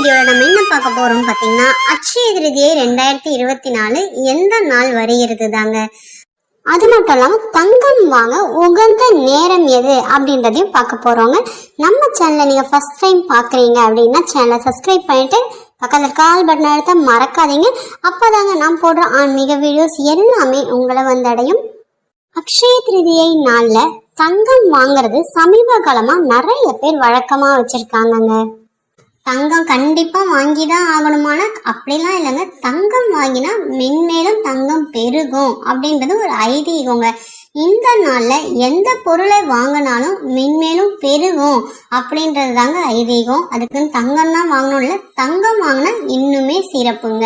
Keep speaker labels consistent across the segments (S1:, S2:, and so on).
S1: வீடியோல நம்ம என்ன பார்க்க போறோம் பாத்தீங்கன்னா, அட்சய திருதியை 2024 எந்த நாள் வருகிறது தாங்க. அது மட்டும் இல்லாம தங்கம் வாங்க உகந்த நேரம் எது அப்படின்றதையும் பார்க்க போறோங்க. நம்ம சேனலை நீங்க ஃபர்ஸ்ட் டைம் பாக்குறீங்க அப்படின்னா சேனலை சப்ஸ்கிரைப் பண்ணிட்டு பக்கத்துல கால் பட்டன் அழுத்த மறக்காதீங்க. அப்பதாங்க நான் போடுற ஆன்மீக வீடியோஸ் எல்லாமே உங்களை வந்தடையும். அக்ஷய திருதியை நாள்ல தங்கம் வாங்குறது சமீப காலமா நிறைய பேர் வழக்கமா வச்சிருக்காங்க. தங்கம் கண்டிப்பா வாங்கிதான் ஆகணுமான அப்படிலாம் இல்லைங்க. தங்கம் வாங்கினா மென்மேலும் தங்கம் பெருகும் அப்படின்றது ஒரு ஐதீகங்க. இந்த நாள்ல எந்த பொருளை வாங்கினாலும் மென்மேலும் பெருகும் அப்படின்றது தாங்க ஐதீகம். அதுக்குன்னு தங்கம் தான் வாங்கணும்ல, தங்கம் வாங்கினா இன்னுமே சிறப்புங்க.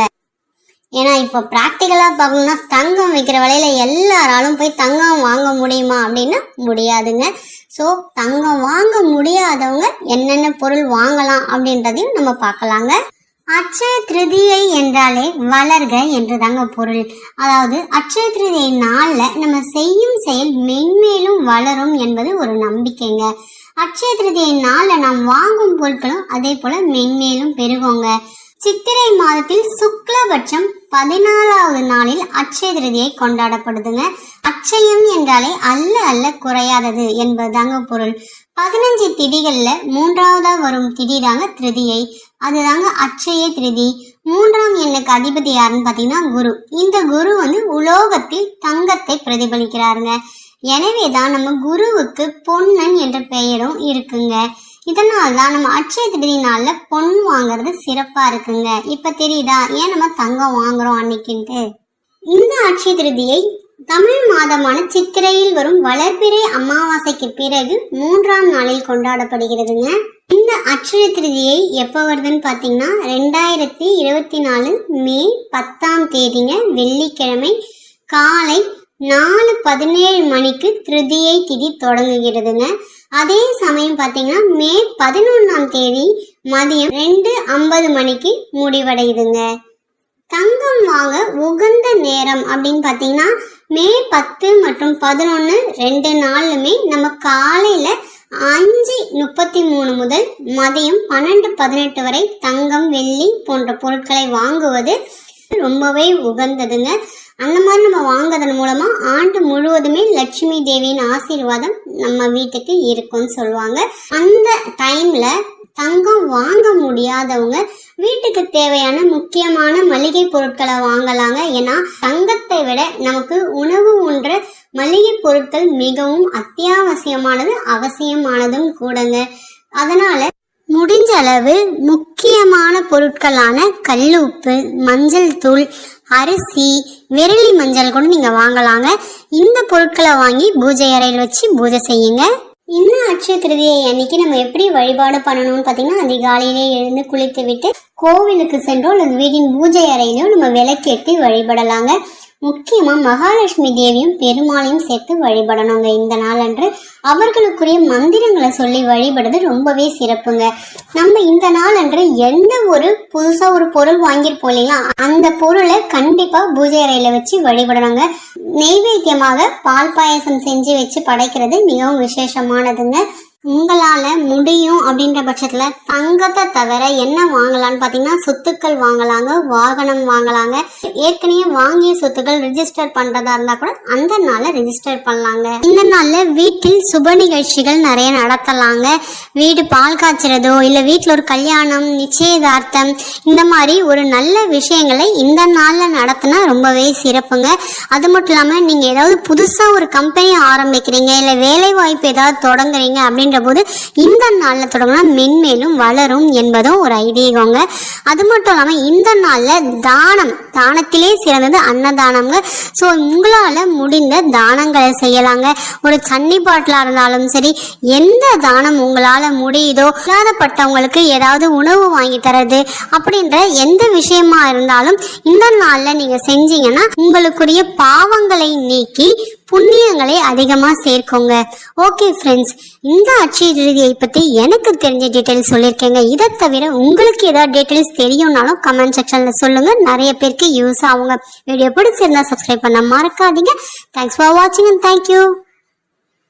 S1: ஏன்னா இப்போ பிராக்டிக்கலா பார்க்கணும்னா தங்கம் விற்கிற விலையில எல்லாராலும் போய் தங்கம் வாங்க முடியுமா அப்படின்னா முடியாதுங்க. ஸோ தங்கம் வாங்க முடியாதவங்க என்னென்ன பொருள் வாங்கலாம் அப்படின்றதையும் நம்ம பார்க்கலாங்க. அட்சய திருதியை என்றாலே வளர்க என்று தாங்க பொருள். அதாவது அட்சய திருதியை நாள்ல நம்ம செய்யும் செயல் மென்மேலும் வளரும் என்பது ஒரு நம்பிக்கைங்க. அட்சய திருதியை நாள்ல நாம் வாங்கும் பொருட்களும் அதே போல மென்மேலும் பெருகுங்க. சித்திரை மாதத்தில் சுக்லபட்சம் 14வது நாளில் அட்சய திருதியை கொண்டாடப்படுதுங்க. அட்சயம் என்றாலே அல்ல அல்ல குறையாதது என்பதுதாங்க பொருள். 15 திதிகள்ல 3வது வரும் திதி தாங்க திருதியை. அதுதாங்க அட்சய திருதி. 3ஆம் எண்ணுக்கு அதிபதி யாருன்னு பாத்தீங்கன்னா குரு. இந்த குரு உலோகத்தில் தங்கத்தை பிரதிபலிக்கிறாருங்க. எனவேதான் நம்ம குருவுக்கு பொன்னன் என்ற பெயரும் இருக்குங்க. இதனால்தான் நம்ம அட்சய திருதி நாள்ல பொன் வாங்குறது சிறப்பா இருக்குங்க. இப்ப தெரியுதா ஏன் நம்ம தங்கம் வாங்குறோம் அன்னைக்குன்ட்டு. இந்த அட்சய திருதியை தமிழ் மாதமான சித்திரையில் வரும் வளர்பிறை அமாவாசைக்கு பிறகு 3ஆம் நாளில் கொண்டாடப்படுகிறதுங்க. இந்த அட்சய திருதியை எப்ப வருதுன்னு பாத்தீங்கன்னா 2024 மே 10ஆம் தேதிங்க, வெள்ளிக்கிழமை காலை 4:17 மணிக்கு திருதியை திதி தொடங்குகிறதுங்க. அதே சமயம் பாத்தீங்கன்னா மே 11ஆம் தேதி மதியம் 2:50 மணிக்கு முடிவடையுதுங்க. தங்கம் வாங்க உகந்த நேரம் அப்படின்னு பாத்தீங்கன்னா மே 10 மற்றும் 11 2 நாளுமே நம்ம காலையில 5:33 முதல் மதியம் 12:18 வரை தங்கம் வெள்ளி போன்ற பொருட்களை வாங்குவது ரொம்பவே உகந்ததுங்க. அந்த மாதிரி நம்ம வாங்குறதன் மூலமா ஆண்டு முழுவதுமே லட்சுமி தேவியின் ஆசீர்வாதம் நம்ம வீட்டுக்கு இருக்கும்னு சொல்லுவாங்க. அந்த டைம்ல தங்கம் வாங்க முடியாதவங்க வீட்டுக்கு தேவையான முக்கியமான மளிகை பொருட்களை வாங்கலாங்க. ஏன்னா தங்கத்தை விட நமக்கு உணவு உண்ற மளிகை பொருட்கள் மிகவும் அத்தியாவசியமானது, அவசியமானதும் கூடங்க. அதனால முடிஞ்ச அளவு முக்கியமான பொருட்களான கல்லுப்பு, மஞ்சள் தூள், அரிசி, விரலி மஞ்சள் கூட நீங்க வாங்கலாங்க. இந்த பொருட்களை வாங்கி பூஜை அறையில் வச்சு பூஜை செய்யுங்க. இந்த அட்சய திருதியை அன்னைக்கு நம்ம எப்படி வழிபாடு பண்ணணும்னு பாத்தீங்கன்னா, அதிகாலையிலே எழுந்து குளித்து விட்டு கோவிலுக்கு சென்றோ அல்லது வீட்டின் பூஜை அறையிலும் நம்ம விளக்கேற்றி வழிபடலாங்க. முக்கியமா மகாலட்சுமி தேவியும் பெருமாளையும் சேர்த்து வழிபடணுங்க. இந்த நாள் அன்று அவர்களுக்குரிய மந்திரங்களை சொல்லி வழிபடுறது ரொம்பவே சிறப்புங்க. நம்ம இந்த நாள் அன்று எந்த ஒரு புதுசா ஒரு பொருள் வாங்கியிருப்போம் இல்லைங்களா, அந்த பொருளை கண்டிப்பா பூஜை அறையில வச்சு வழிபடணுங்க. நெய்வேத்தியமாக பால் பாயசம் செஞ்சு வச்சு படைக்கிறது மிகவும் விசேஷமானதுங்க. உங்களால முடியும் அப்படின்ற பட்சத்துல தங்கத்தை தவிர என்ன வாங்கலாம்னு பாத்தீங்கன்னா, சொத்துக்கள் வாங்கலாங்க, வாகனம் வாங்கலாங்க. ஏற்கனவே வாங்கிய சொத்துக்கள் ரிஜிஸ்டர் பண்றதா இருந்தா கூட அந்த நாள்ல ரிஜிஸ்டர் பண்ணலாங்க. இந்த நாள்ல வீட்டில் சுப நிகழ்ச்சிகள் நிறைய நடத்தலாங்க. வீடு பால் காய்ச்சறதோ இல்ல வீட்டுல ஒரு கல்யாணம், நிச்சயதார்த்தம், இந்த மாதிரி ஒரு நல்ல விஷயங்களை இந்த நாள்ல நடத்தினா ரொம்பவே சிறப்புங்க. அது மட்டும் இல்லாம நீங்க ஏதாவது புதுசா ஒரு கம்பெனி ஆரம்பிக்கிறீங்க இல்ல வேலை வாய்ப்பு ஏதாவது தொடங்குறீங்க அப்படின்ற போது இந்த நாள்ல தொடங்கினா மென்மேலும் வளரும் என்பதும் ஒரு ஐதீகங்க. அது மட்டும் இல்லாம இந்த நாள்ல தானத்திலே சிறந்தது அன்னதானம்ங்க. ஸோ உங்களால முடிந்த தானங்களை செய்யலாங்க. ஒரு தண்ணி பாட்டிலா இருந்தாலும் சரி, எந்த தானம் உங்களால முடியுதோ, இல்லாதப்பட்டவங்களுக்கு ஏதாவது உணவு வாங்கி தரது அப்படின்ற எந்த விஷயமா இருந்தாலும் இந்த நாள்ல நீங்க செஞ்சீங்கன்னா உங்களுக்குரிய பாவங்களை நீக்கி புண்ணியங்களை அதிகமா சேர்க்குங்க. ஓகே ஃப்ரெண்ட்ஸ், இந்த அட்சய திருதியை பத்தி எனக்கு தெரிஞ்ச டீட்டெயில்ஸ் சொல்லியிருக்கேங்க. இதை தவிர உங்களுக்கு ஏதாவது டீட்டெயில்ஸ் தெரியும்னாலும் கமெண்ட் செக்ஷன்ல சொல்லுங்க. நிறைய பேருக்கு யூஸ் ஆகுங்க. வீடியோ பிடிச்சிருந்தா சப்ஸ்கிரைப் பண்ண மறக்காதீங்க. தேங்க்ஸ் ஃபார் வாட்சிங் அண்ட் தேங்க்யூ.